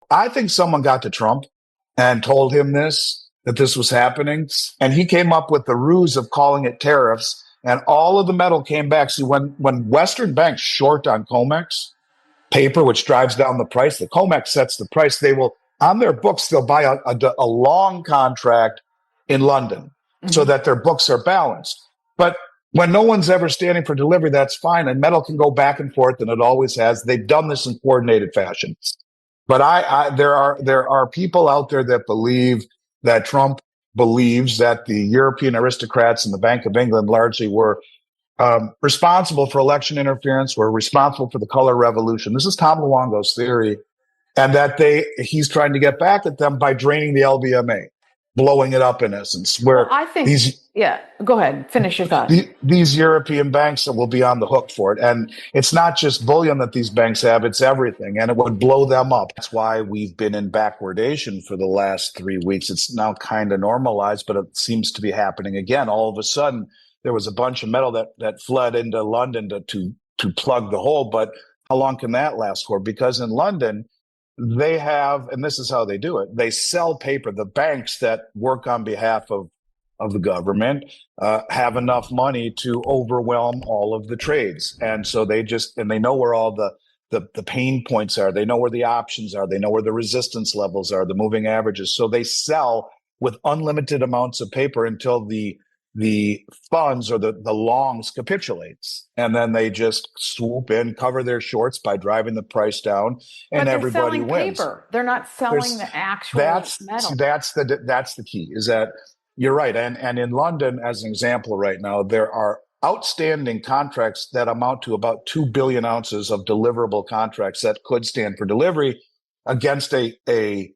I think someone got to Trump and told him that this was happening. And he came up with the ruse of calling it tariffs. And all of the metal came back. See, when Western banks short on COMEX paper, which drives down the price, the COMEX sets the price. They will, on their books, they'll buy a long contract in London so that their books are balanced. But when no one's ever standing for delivery, that's fine. And metal can go back and forth, and it always has. They've done this in coordinated fashion. But there are people out there that believe that Trump believes that the European aristocrats and the Bank of England largely were responsible for election interference, were responsible for the color revolution. This is Tom Luongo's theory, and that he's trying to get back at them by draining the LBMA, blowing it up in essence. Where I think go ahead, finish your thought. These European banks will be on the hook for it. And it's not just bullion that these banks have, it's everything. And it would blow them up. That's why we've been in backwardation for the last 3 weeks. It's now kind of normalized, but it seems to be happening again. All of a sudden, there was a bunch of metal that fled into London to plug the hole. But how long can that last for? Because in London, they have, and this is how they do it, they sell paper. The banks that work on behalf of the government have enough money to overwhelm all of the trades. And so they know where all the pain points are. They know where the options are. They know where the resistance levels are, the moving averages. So they sell with unlimited amounts of paper until the funds or the longs capitulates. And then they just swoop in, cover their shorts by driving the price down, and everybody wins. Paper. They're not selling the actual metal. That's the key, is that you're right. And in London, as an example right now, there are outstanding contracts that amount to about 2 billion ounces of deliverable contracts that could stand for delivery against a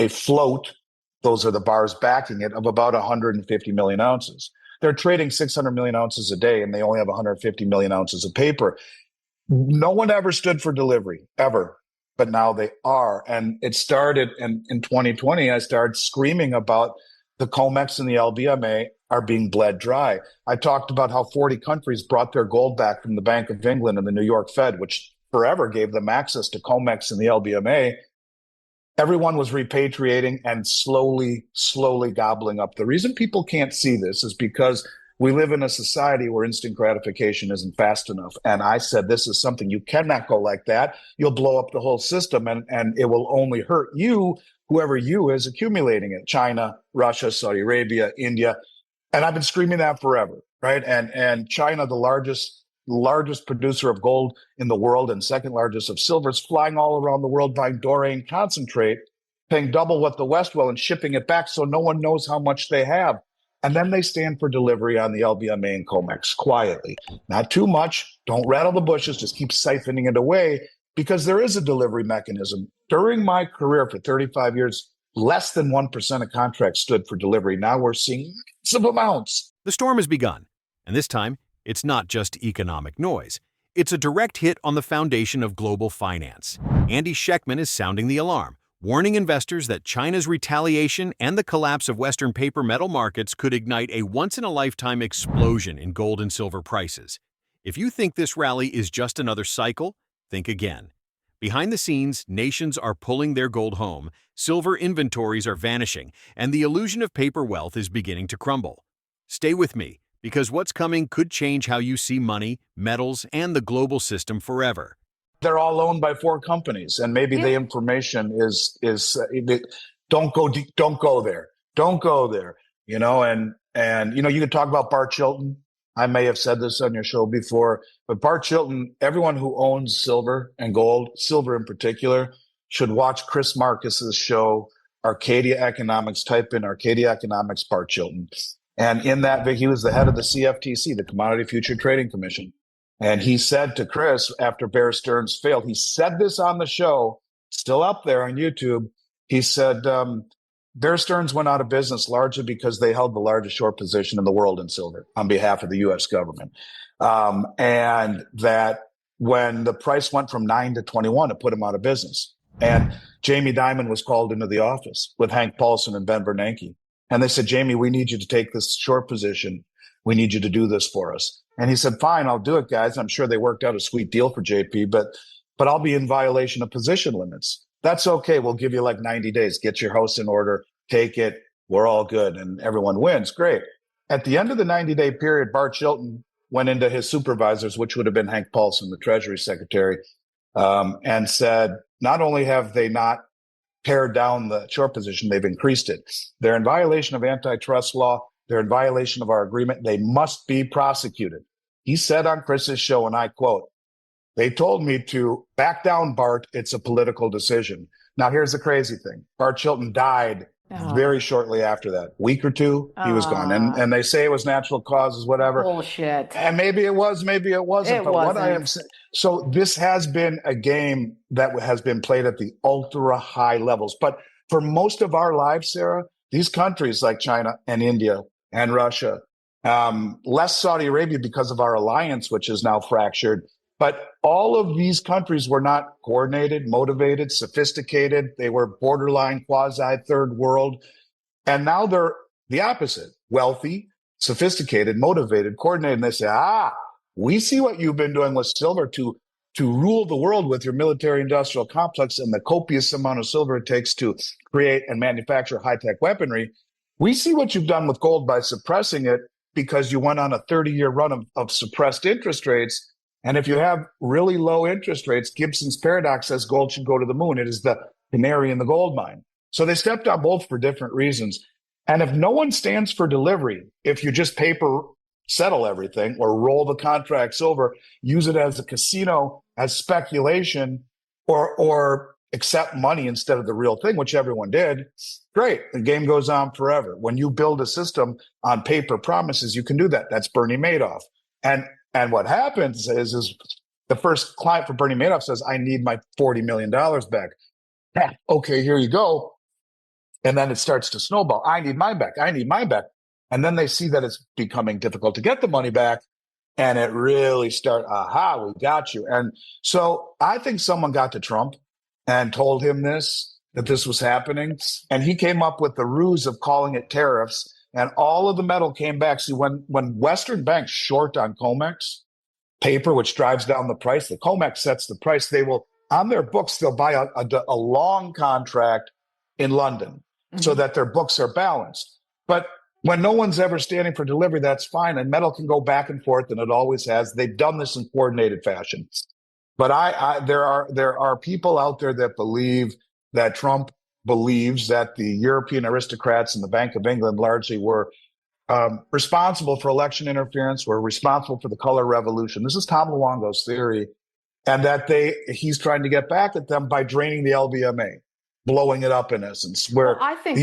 float. Those are the bars backing it, of about 150 million ounces. They're trading 600 million ounces a day, and they only have 150 million ounces of paper. No one ever stood for delivery, ever. But now they are. And it started in 2020. I started screaming about the COMEX and the LBMA are being bled dry. I talked about how 40 countries brought their gold back from the Bank of England and the New York Fed, which forever gave them access to COMEX and the LBMA. Everyone was repatriating and slowly gobbling up. The reason people can't see this is because we live in a society where instant gratification isn't fast enough. And I said, this is something you cannot go like that. You'll blow up the whole system, and it will only hurt you, whoever you is accumulating it. China, Russia, Saudi Arabia, India. And I've been screaming that forever, right? And China, the largest producer of gold in the world and second largest of silver, is flying all around the world buying doré concentrate, paying double what the West will and shipping it back so no one knows how much they have. And then they stand for delivery on the LBMA and COMEX quietly. Not too much. Don't rattle the bushes. Just keep siphoning it away, because there is a delivery mechanism. During my career for 35 years, less than 1% of contracts stood for delivery. Now we're seeing massive amounts. The storm has begun, and this time, it's not just economic noise. It's a direct hit on the foundation of global finance. Andy Schectman is sounding the alarm, warning investors that China's retaliation and the collapse of Western paper metal markets could ignite a once-in-a-lifetime explosion in gold and silver prices. If you think this rally is just another cycle, think again. Behind the scenes, nations are pulling their gold home, silver inventories are vanishing, and the illusion of paper wealth is beginning to crumble. Stay with me, because what's coming could change how you see money, metals, and the global system forever. They're all owned by 4 companies, and maybe the information is don't go there. You know, and you know, you could talk about Bart Chilton. I may have said this on your show before, but Bart Chilton, everyone who owns silver and gold, silver in particular, should watch Chris Marcus's show, Arcadia Economics. Type in Arcadia Economics Bart Chilton. And in that, he was the head of the CFTC, the Commodity Future Trading Commission. And he said to Chris, after Bear Stearns failed, he said this on the show, still up there on YouTube. He said, Bear Stearns went out of business largely because they held the largest short position in the world in silver on behalf of the U.S. government. And that when the price went from 9 to 21, it put him out of business. And Jamie Dimon was called into the office with Hank Paulson and Ben Bernanke. And they said, Jamie, we need you to take this short position. We need you to do this for us. And he said, fine, I'll do it, guys. I'm sure they worked out a sweet deal for JP, but I'll be in violation of position limits. That's okay. We'll give you like 90 days. Get your house in order. Take it. We're all good. And everyone wins. Great. At the end of the 90-day period, Bart Chilton went into his supervisors, which would have been Hank Paulson, the Treasury Secretary, and said, not only have they not pared down the short position, they've increased it. They're in violation of antitrust law. They're in violation of our agreement. They must be prosecuted. He said on Chris's show, and I quote, "They told me to back down, Bart. It's a political decision." Now, here's the crazy thing. Bart Chilton died very shortly after that. Week or two, he was gone. And they say it was natural causes, whatever. Bullshit. And maybe it was, maybe it wasn't. But what I am saying, so this has been a game that has been played at the ultra high levels. But for most of our lives, Sarah, these countries like China and India and Russia, less Saudi Arabia because of our alliance, which is now fractured. But all of these countries were not coordinated, motivated, sophisticated. They were borderline quasi third world. And now they're the opposite: wealthy, sophisticated, motivated, coordinated. And they say, we see what you've been doing with silver to rule the world with your military industrial complex and the copious amount of silver it takes to create and manufacture high-tech weaponry. We see what you've done with gold by suppressing it because you went on a 30-year run of suppressed interest rates. And if you have really low interest rates, Gibson's paradox says gold should go to the moon. It is the canary in the gold mine. So they stepped on both for different reasons. And if no one stands for delivery, if you just paper settle everything or roll the contracts over, use it as a casino, as speculation, or accept money instead of the real thing, which everyone did, great. The game goes on forever. When you build a system on paper promises, you can do that. That's Bernie Madoff. And what happens is the first client for Bernie Madoff says, I need my $40 million back. Okay, here you go. And then it starts to snowball. I need mine back. I need mine back. And then they see that it's becoming difficult to get the money back. And it really starts, we got you. And so I think someone got to Trump and told him that this was happening. And he came up with the ruse of calling it tariffs. And all of the metal came back. See, when Western banks short on COMEX paper, which drives down the price, the COMEX sets the price. They will, on their books, they'll buy a long contract in London so that their books are balanced. But when no one's ever standing for delivery, that's fine. And metal can go back and forth, and it always has. They've done this in coordinated fashion. But there are people out there that believe that Trump believes that the European aristocrats and the Bank of England largely were responsible for election interference, were responsible for the color revolution. This is Tom Luongo's theory, and that he's trying to get back at them by draining the LBMA, blowing it up in essence. Where I think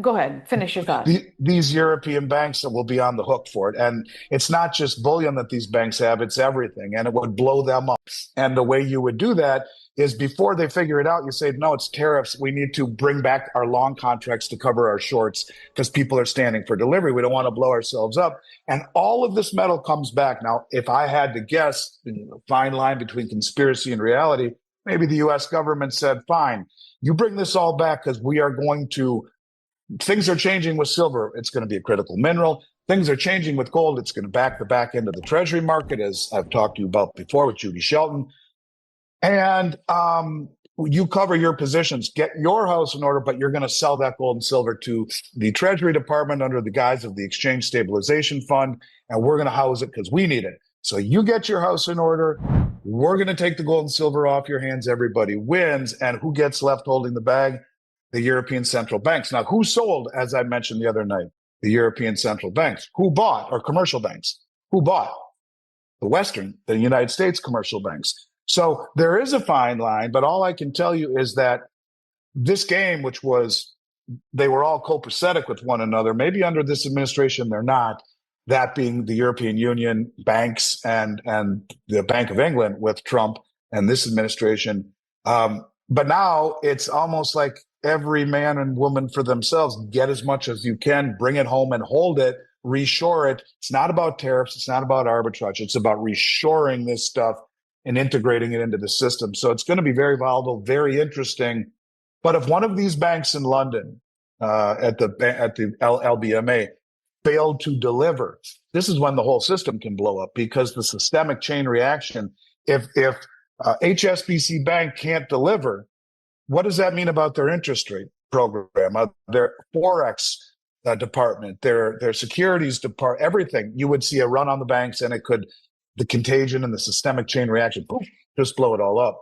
go ahead, finish your thought. These European banks will be on the hook for it, and it's not just bullion that these banks have; it's everything, and it would blow them up. And the way you would do that is before they figure it out, you say, no, it's tariffs. We need to bring back our long contracts to cover our shorts because people are standing for delivery. We don't want to blow ourselves up. And all of this metal comes back. Now, if I had to guess, fine line between conspiracy and reality, maybe the U.S. government said, fine, you bring this all back because we are going to, things are changing with silver. It's going to be a critical mineral. Things are changing with gold. It's going to back the back end of the treasury market, as I've talked to you about before with Judy Shelton. And you cover your positions, get your house in order, but you're going to sell that gold and silver to the Treasury Department under the guise of the Exchange Stabilization Fund, and we're going to house it because we need it. So you get your house in order. We're going to take the gold and silver off your hands. Everybody wins. And who gets left holding the bag? The European central banks. Now, who sold, as I mentioned the other night? The European central banks. Who bought? Or commercial banks. Who bought? The United States commercial banks. So there is a fine line, but all I can tell you is that this game, which was, they were all copacetic with one another, maybe under this administration they're not, that being the European Union banks and the Bank of England with Trump and this administration. But now it's almost like every man and woman for themselves, get as much as you can, bring it home and hold it, reshore it. It's not about tariffs. It's not about arbitrage. It's about reshoring this stuff and integrating it into the system. So it's going to be very volatile, very interesting. But if one of these banks in London at the LBMA failed to deliver, this is when the whole system can blow up, because the systemic chain reaction, if HSBC Bank can't deliver, what does that mean about their interest rate program, their forex department, their securities department, everything? You would see a run on the banks, and the contagion and the systemic chain reaction, poof, just blow it all up.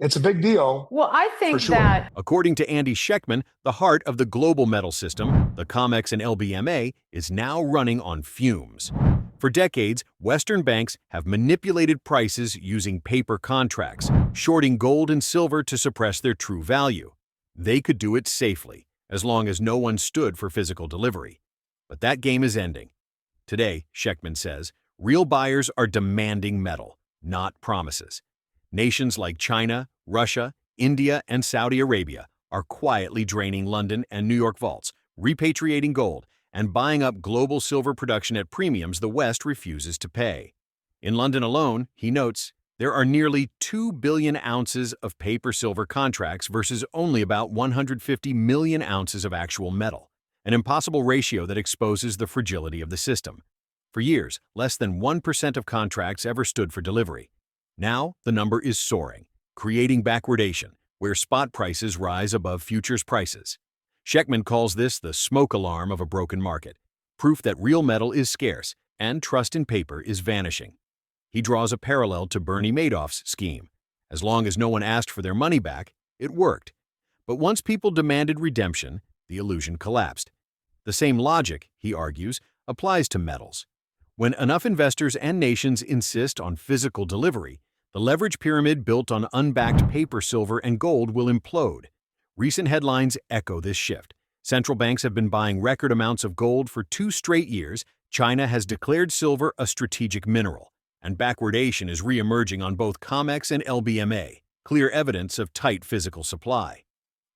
It's a big deal. Well, I think sure. that, according to Andy Schectman, the heart of the global metal system, the COMEX and LBMA, is now running on fumes. For decades, Western banks have manipulated prices using paper contracts, shorting gold and silver to suppress their true value. They could do it safely, as long as no one stood for physical delivery. But that game is ending. Today, Schectman says, real buyers are demanding metal, not promises. Nations like China, Russia, India, and Saudi Arabia are quietly draining London and New York vaults, repatriating gold, and buying up global silver production at premiums the West refuses to pay. In London alone, he notes, there are nearly 2 billion ounces of paper silver contracts versus only about 150 million ounces of actual metal, an impossible ratio that exposes the fragility of the system. For years, less than 1% of contracts ever stood for delivery. Now, the number is soaring, creating backwardation, where spot prices rise above futures prices. Schectman calls this the smoke alarm of a broken market, proof that real metal is scarce and trust in paper is vanishing. He draws a parallel to Bernie Madoff's scheme. As long as no one asked for their money back, it worked. But once people demanded redemption, the illusion collapsed. The same logic, he argues, applies to metals. When enough investors and nations insist on physical delivery, the leverage pyramid built on unbacked paper, silver, and gold will implode. Recent headlines echo this shift. Central banks have been buying record amounts of gold for 2 straight years. China has declared silver a strategic mineral, and backwardation is re-emerging on both COMEX and LBMA, clear evidence of tight physical supply.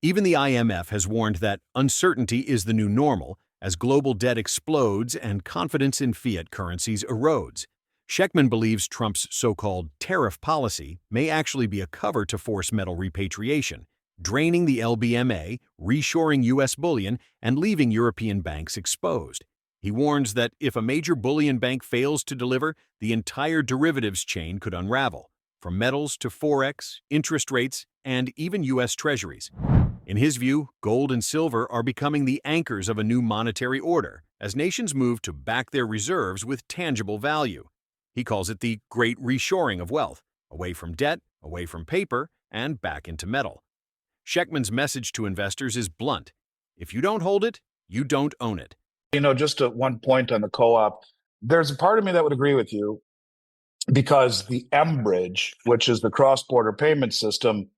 Even the IMF has warned that uncertainty is the new normal as global debt explodes and confidence in fiat currencies erodes. Schectman believes Trump's so-called tariff policy may actually be a cover to force metal repatriation, draining the LBMA, reshoring U.S. bullion, and leaving European banks exposed. He warns that if a major bullion bank fails to deliver, the entire derivatives chain could unravel, from metals to forex, interest rates, and even U.S. treasuries. In his view, gold and silver are becoming the anchors of a new monetary order as nations move to back their reserves with tangible value. He calls it the great reshoring of wealth, away from debt, away from paper, and back into metal. Schectman's message to investors is blunt. If you don't hold it, you don't own it. Just at one point on the co-op, there's a part of me that would agree with you because the M-Bridge, which is the cross-border payment system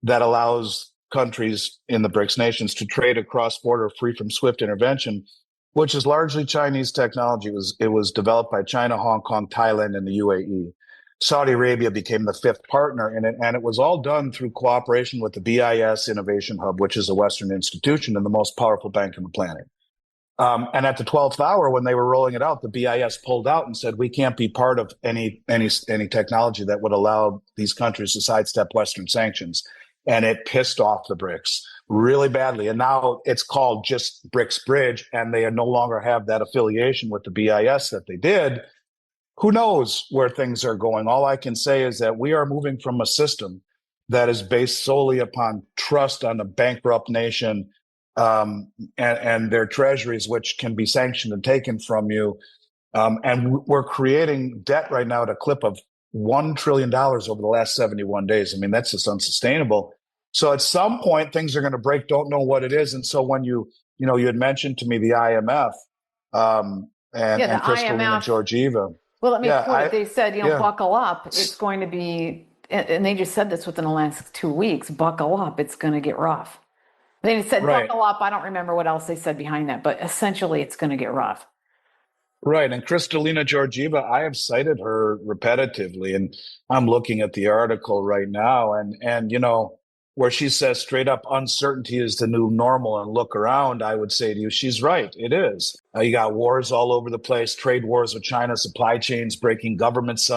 that allows countries in the BRICS nations to trade across border free from SWIFT intervention, which is largely Chinese technology. It was developed by China, Hong Kong, Thailand, and the UAE. Saudi Arabia became the 5th partner in it, and it was all done through cooperation with the BIS Innovation Hub, which is a Western institution and the most powerful bank on the planet. And at the 12th hour, when they were rolling it out, the BIS pulled out and said, we can't be part of any technology that would allow these countries to sidestep Western sanctions. And it pissed off the BRICS really badly. And now it's called just BRICS Bridge, and they no longer have that affiliation with the BIS that they did. Who knows where things are going? All I can say is that we are moving from a system that is based solely upon trust on a bankrupt nation and their treasuries, which can be sanctioned and taken from you. And we're creating debt right now at a clip of $1 trillion over the last 71 days. I mean, that's just unsustainable. So at some point, things are going to break, don't know what it is. And so when you had mentioned to me the IMF and Kristalina Georgieva. Well, let me quote, they said, buckle up. It's going to be, and they just said this within the last 2 weeks, buckle up, it's going to get rough. They said, buckle up. I don't remember what else they said behind that, but essentially it's going to get rough. Right. And Kristalina Georgieva, I have cited her repetitively, and I'm looking at the article right now, and where she says straight up uncertainty is the new normal and look around, I would say to you, she's right. It is. You got wars all over the place, trade wars with China, supply chains breaking, governments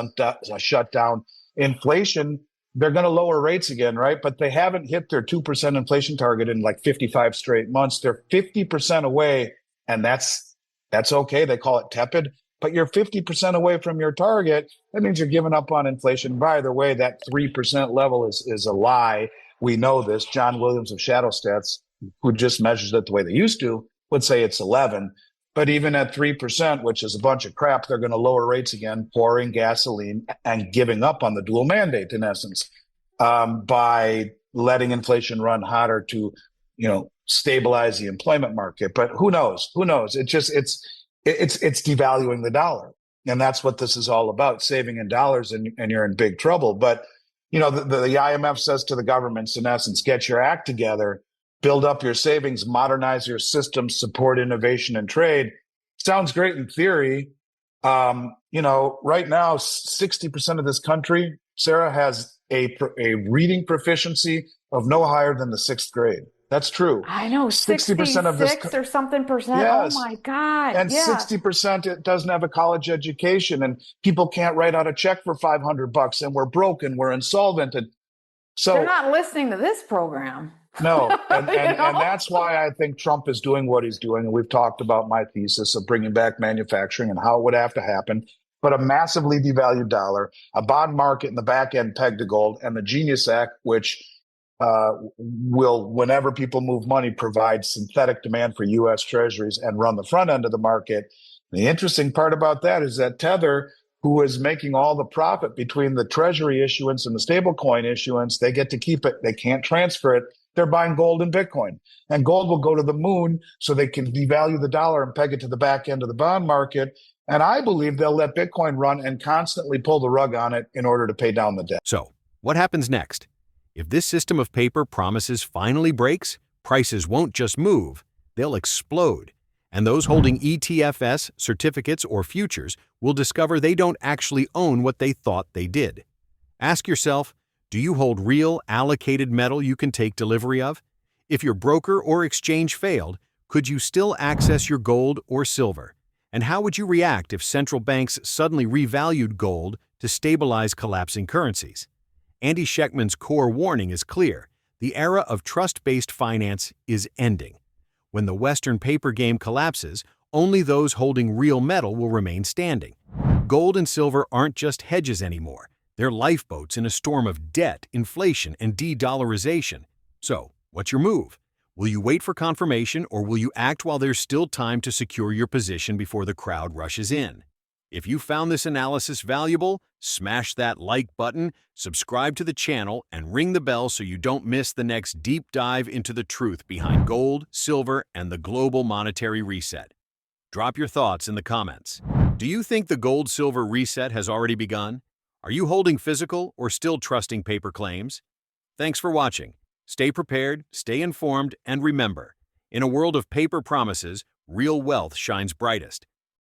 shut down, inflation. They're going to lower rates again, right? But they haven't hit their 2% inflation target in like 55 straight months. They're 50% away, and that's okay. They call it tepid, but you're 50% away from your target. That means you're giving up on inflation. By the way, that 3% level is a lie. we know this. John Williams of Shadow Stats, who just measures it the way they used to, would say it's 11. But even at 3%, which is a bunch of crap, they're going to lower rates again, pouring gasoline and giving up on the dual mandate, in essence, by letting inflation run hotter to, stabilize the employment market. But who knows? Who knows? It's devaluing the dollar. And that's what this is all about, saving in dollars, and you're in big trouble. But, the IMF says to the governments, in essence, get your act together, build up your savings, modernize your systems, support innovation and trade. Sounds great in theory. Right now, 60% of this country, Sarah, has a reading proficiency of no higher than the 6th grade. That's true. I know, 60% of this or something percent. Yes. Oh my God. And yeah. 60% it doesn't have a college education, and people can't write out a check for $500, and we're broken, we're insolvent. And so they're not listening to this program. No. And that's why I think Trump is doing what he's doing. And we've talked about my thesis of bringing back manufacturing and how it would have to happen. But a massively devalued dollar, a bond market in the back end pegged to gold, and the Genius Act, which will, whenever people move money, provide synthetic demand for U.S. treasuries and run the front end of the market. The interesting part about that is that Tether, who is making all the profit between the treasury issuance and the stablecoin issuance, they get to keep it. They can't transfer it. They're buying gold and Bitcoin. And gold will go to the moon so they can devalue the dollar and peg it to the back end of the bond market. And I believe they'll let Bitcoin run and constantly pull the rug on it in order to pay down the debt. So, what happens next? If this system of paper promises finally breaks, prices won't just move, they'll explode. And those holding ETFs, certificates, or futures will discover they don't actually own what they thought they did. Ask yourself, do you hold real allocated metal you can take delivery of? If your broker or exchange failed, could you still access your gold or silver? And how would you react if central banks suddenly revalued gold to stabilize collapsing currencies? Andy Schectman's core warning is clear. The era of trust-based finance is ending. When the Western paper game collapses, only those holding real metal will remain standing. Gold and silver aren't just hedges anymore. They're lifeboats in a storm of debt, inflation, and de-dollarization. So, what's your move? Will you wait for confirmation, or will you act while there's still time to secure your position before the crowd rushes in? If you found this analysis valuable, smash that like button, subscribe to the channel, and ring the bell so you don't miss the next deep dive into the truth behind gold, silver, and the global monetary reset. Drop your thoughts in the comments. Do you think the gold-silver reset has already begun? Are you holding physical or still trusting paper claims? Thanks for watching. Stay prepared, stay informed, and remember, in a world of paper promises, real wealth shines brightest.